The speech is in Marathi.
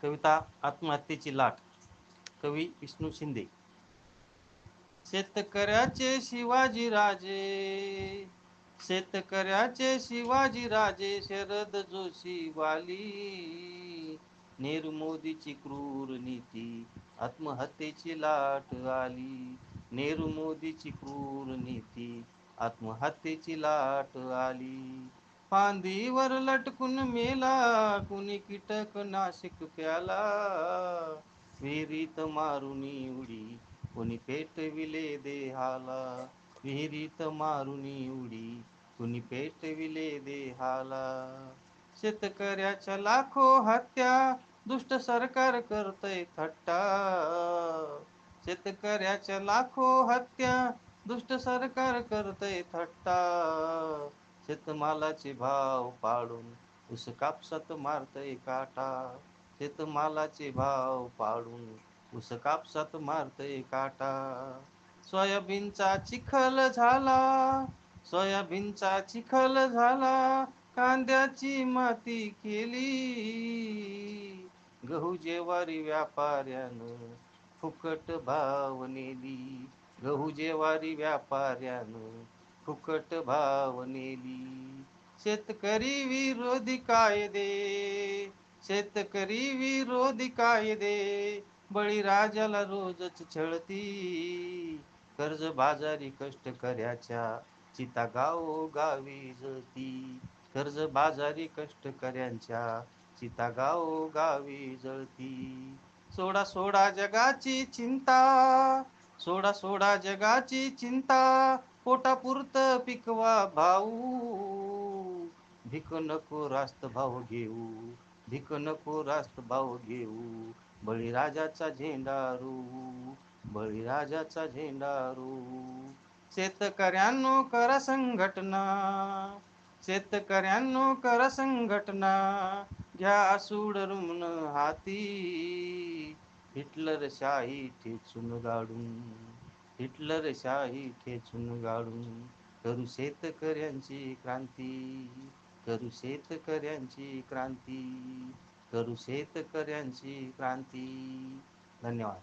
कविता आत्महत्येची लाट. कवी विष्णू शिंदे. शेतकऱ्याचे शिवाजी राजे, शेतकऱ्याचे शिवाजी राजे, शरद जोशी वाली. नेहरू मोदीची क्रूर नीती, आत्महत्येची लाट आली. नेहरू मोदीची क्रूर नीती, आत्महत्येची लाट आली. फांदीवर लटकून मेला, कुणी कीटकनाशक प्याला. विहिरीत मारुनी उडी, कुणी पेटविले देहाला. विहिरीत मारुनी उडी, कुणी पेटविले देहाला. शेतकऱ्याच्या लाखो हत्या, दुष्ट सरकार करतय थट्टा. शेतकऱ्याच्या लाखो हत्या, दुष्ट सरकार करतय थट्टा. शेतमालाचे भाव पाडून, ऊस कापसात मारतय काटा. शेतमालाचे भाव पाडून, ऊस कापसात मारतय काटा. सोयाबीनचा चिखल झाला, सोयाबीनचा चिखल झाला, कांद्याची माती केली. गहू ज्वारी व्यापाऱ्यानं फुकट भाव नेली. गहू ज्वारी व्यापाऱ्यानं फुकट भाव नेली. शेतकरी विरोधी कायदे, शेतकरी विरोधी कायदे, बळीराजाला रोजच छळती. कर्जबाजारी कष्टकऱ्याच्या चिता गावोगावी जळती. कर्जबाजारी कष्टकऱ्यांच्या चिता गावोगावी जळती. सोडा सोडा जगाची चिंता, सोडा सोडा जगाची चिंता, पोटापुरतं पिकवा भाऊ. भीक नको रास्त भाव घेऊ, भीक नको रास्त भाव घेऊ. बळीराजाचा झेंडा रोवू, बळीराजाचा झेंडा रोवू. शेतकऱ्यांनो करा संघटना, शेतकऱ्यांनो करा संघटना, घ्या सूडरुमन हाती. हिटलरशाही ठेचून गाडून, हिटलरशाही ठेचून गाडून, करू शेतकऱ्यांची क्रांती. करू शेतकऱ्यांची क्रांती, करू शेतकऱ्यांची क्रांती. धन्यवाद.